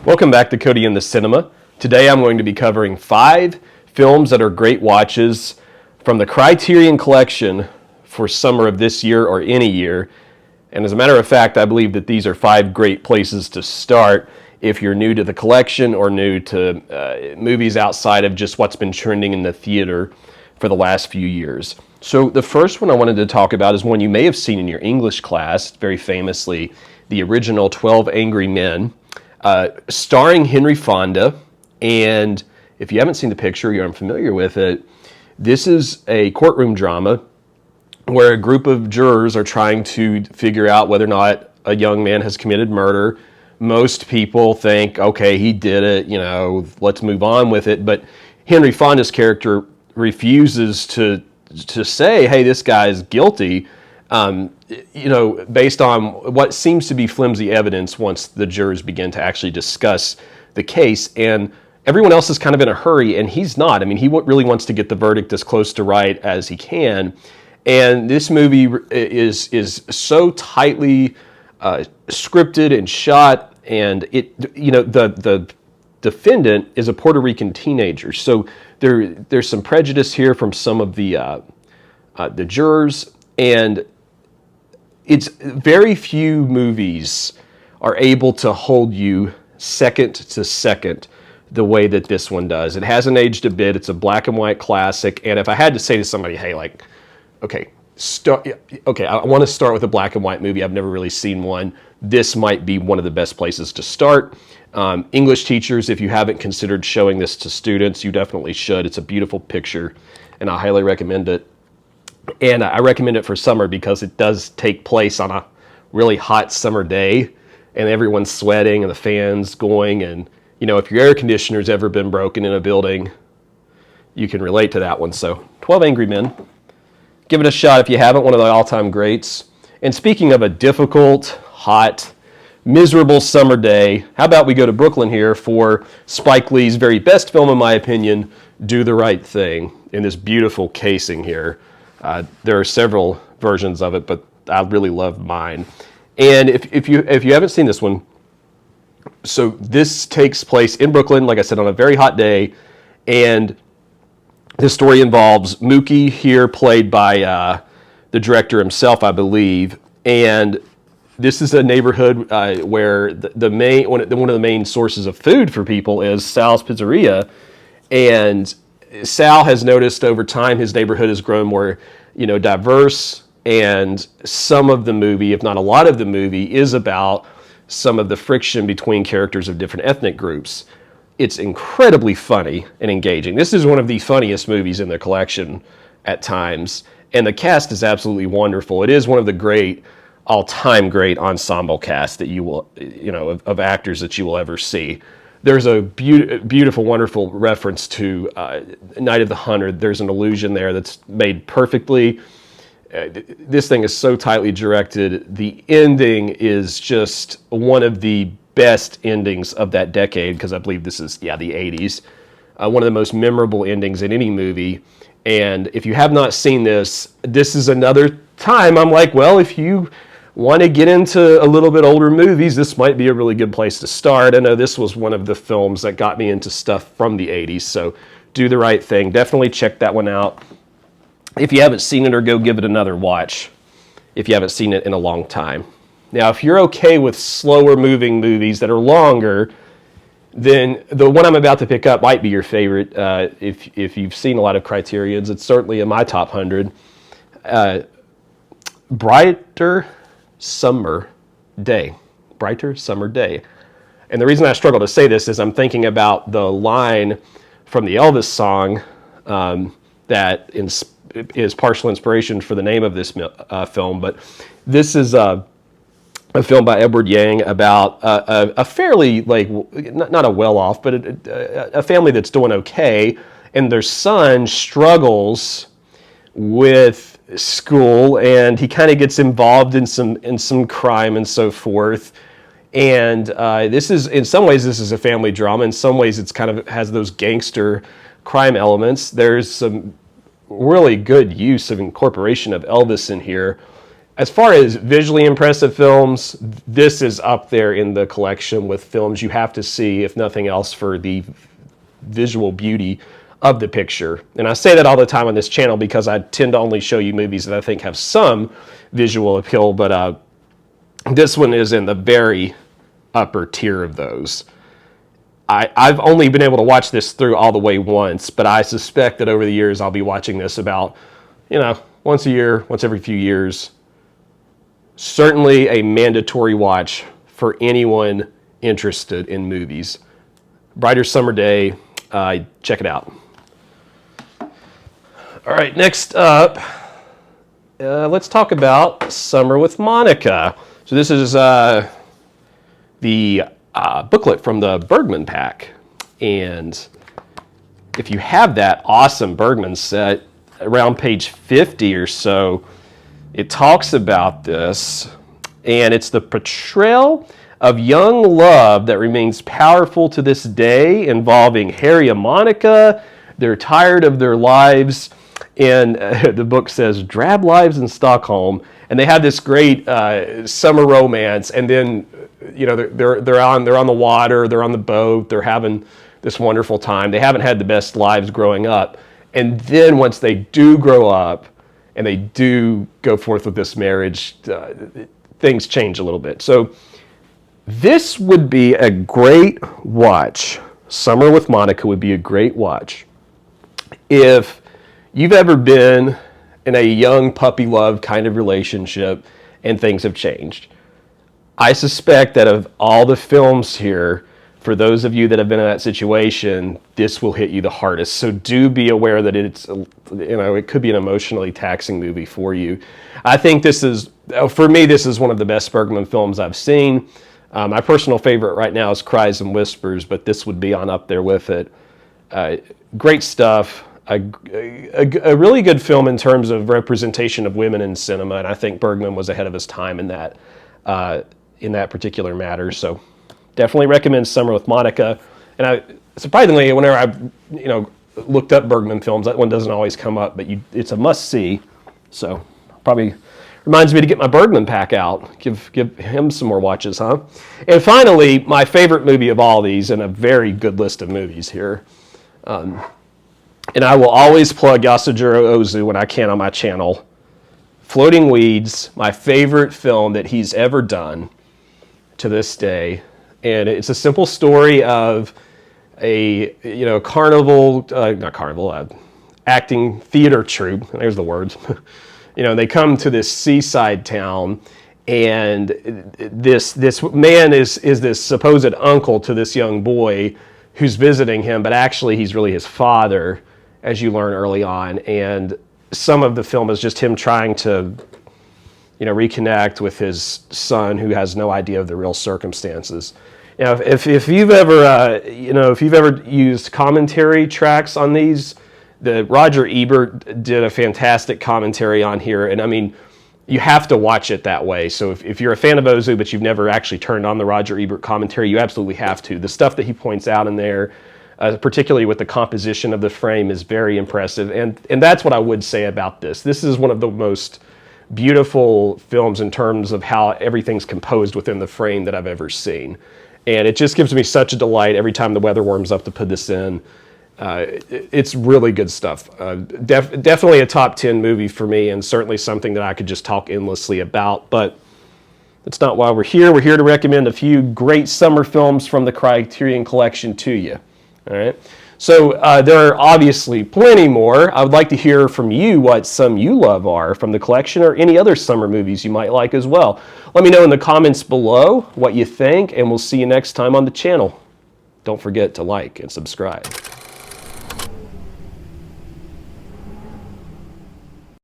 Welcome back to Cody in the Cinema. Today I'm going to be covering 5 films that are great watches from the Criterion Collection for summer of this year or any year. And as a matter of fact, I believe that these are 5 great places to start if you're new to the collection or new to movies outside of just what's been trending in the theater for the last few years. So the first one I wanted to talk about is one you may have seen in your English class, very famously, the original 12 Angry Men, starring Henry Fonda. And if you haven't seen the picture, you're unfamiliar with it, this is a courtroom drama where a group of jurors are trying to figure out whether or not a young man has committed murder. Most people think, okay, he did it, let's move on with it. But Henry Fonda's character refuses to say, hey, this guy's guilty, based on what seems to be flimsy evidence once the jurors begin to actually discuss the case. And everyone else is kind of in a hurry, and he's not. I mean, he really wants to get the verdict as close to right as he can. And this movie is so tightly scripted and shot, and the defendant is a Puerto Rican teenager. So there's some prejudice here from some of the jurors, and it's very few movies are able to hold you second to second the way that this one does. It hasn't aged a bit. It's a black and white classic. And if I had to say to somebody, hey, I want to start with a black and white movie. I've never really seen one. This might be one of the best places to start. English teachers, if you haven't considered showing this to students, you definitely should. It's a beautiful picture, and I highly recommend it. And I recommend it for summer because it does take place on a really hot summer day, and everyone's sweating and the fan's going. And, if your air conditioner's ever been broken in a building, you can relate to that one. So 12 Angry Men. Give it a shot if you haven't, one of the all-time greats. And speaking of a difficult, hot, miserable summer day, how about we go to Brooklyn here for Spike Lee's very best film, in my opinion, Do the Right Thing, in this beautiful casing here. There are several versions of it, but I really love mine. And if you haven't seen this one, so this takes place in Brooklyn, like I said, on a very hot day, and this story involves Mookie here, played by the director himself, I believe. And this is a neighborhood where one of the main sources of food for people is Sal's Pizzeria. And Sal has noticed over time his neighborhood has grown more, diverse. And some of the movie, if not a lot of the movie, is about some of the friction between characters of different ethnic groups. It's incredibly funny and engaging. This is one of the funniest movies in the collection at times, and the cast is absolutely wonderful. It is one of the all-time great ensemble cast that you will, of actors that you will ever see. There's a beautiful, wonderful reference to Night of the Hunter. There's an allusion there that's made perfectly. This thing is so tightly directed. The ending is just one of the best endings of that decade, because I believe this is, the 80s. One of the most memorable endings in any movie. And if you have not seen this is another time I'm like, well, if you want to get into a little bit older movies, this might be a really good place to start. I know this was one of the films that got me into stuff from the 80s, so Do the Right Thing. Definitely check that one out. If you haven't seen it, or go give it another watch if you haven't seen it in a long time. Now, if you're okay with slower moving movies that are longer, then the one I'm about to pick up might be your favorite. If you've seen a lot of Criterions, it's certainly in my top 100. Brighter Summer Day. Brighter Summer Day. And the reason I struggle to say this is I'm thinking about the line from the Elvis song that is partial inspiration for the name of this film. But this is a film by Edward Yang about a fairly, not a well-off, but a family that's doing okay, and their son struggles with school, and he kind of gets involved in some crime and so forth. And this is, in some ways, this is a family drama. In some ways, it's kind of has those gangster crime elements. There's some really good use of incorporation of Elvis in here. As far as visually impressive films, this is up there in the collection with films you have to see, if nothing else, for the visual beauty of the picture. And I say that all the time on this channel because I tend to only show you movies that I think have some visual appeal, but this one is in the very upper tier of those. I've only been able to watch this through all the way once, but I suspect that over the years I'll be watching this about, once a year, once every few years. Certainly a mandatory watch for anyone interested in movies. Brighter Summer Day, check it out. All right, next up, let's talk about Summer with Monika. So this is the booklet from the Bergman pack. And if you have that awesome Bergman set, around page 50 or so, it talks about this, and it's the portrayal of young love that remains powerful to this day, involving Harry and Monika. They're tired of their lives, and the book says drab lives in Stockholm, and they have this great summer romance, and then they're on the water, they're on the boat, they're having this wonderful time. They haven't had the best lives growing up, and then once they do grow up and they do go forth with this marriage, things change a little bit. So this would be a great watch. Summer with Monika would be a great watch if you've ever been in a young puppy love kind of relationship and things have changed. I suspect that of all the films here, for those of you that have been in that situation, this will hit you the hardest. So do be aware that it's, it could be an emotionally taxing movie for you. I think this is, for me, this is one of the best Bergman films I've seen. My personal favorite right now is Cries and Whispers, but this would be on up there with it. Great stuff. A really good film in terms of representation of women in cinema, and I think Bergman was ahead of his time in that particular matter. So definitely recommend Summer with Monika. And surprisingly, whenever I've looked up Bergman films, that one doesn't always come up, but it's a must-see. So probably reminds me to get my Bergman pack out. Give him some more watches, huh? And finally, my favorite movie of all these, and a very good list of movies here. And I will always plug Yasujiro Ozu when I can on my channel. Floating Weeds, my favorite film that he's ever done to this day. And it's a simple story of a acting theater troupe. There's the words. They come to this seaside town, and this man is this supposed uncle to this young boy who's visiting him, but actually he's really his father, as you learn early on. And some of the film is just him trying to reconnect with his son, who has no idea of the real circumstances. If you've ever used commentary tracks on these, the Roger Ebert did a fantastic commentary on here, and I mean, you have to watch it that way. So if you're a fan of Ozu, but you've never actually turned on the Roger Ebert commentary, you absolutely have to. The stuff that he points out in there, particularly with the composition of the frame, is very impressive, and that's what I would say about this. This is one of the most beautiful films in terms of how everything's composed within the frame that I've ever seen. And it just gives me such a delight every time the weather warms up to put this in. It's really good stuff. Definitely a top 10 movie for me, and certainly something that I could just talk endlessly about. But that's not why we're here. We're here to recommend a few great summer films from the Criterion Collection to you. All right. So there are obviously plenty more. I would like to hear from you what some you love are from the collection, or any other summer movies you might like as well. Let me know in the comments below what you think, and we'll see you next time on the channel. Don't forget to like and subscribe.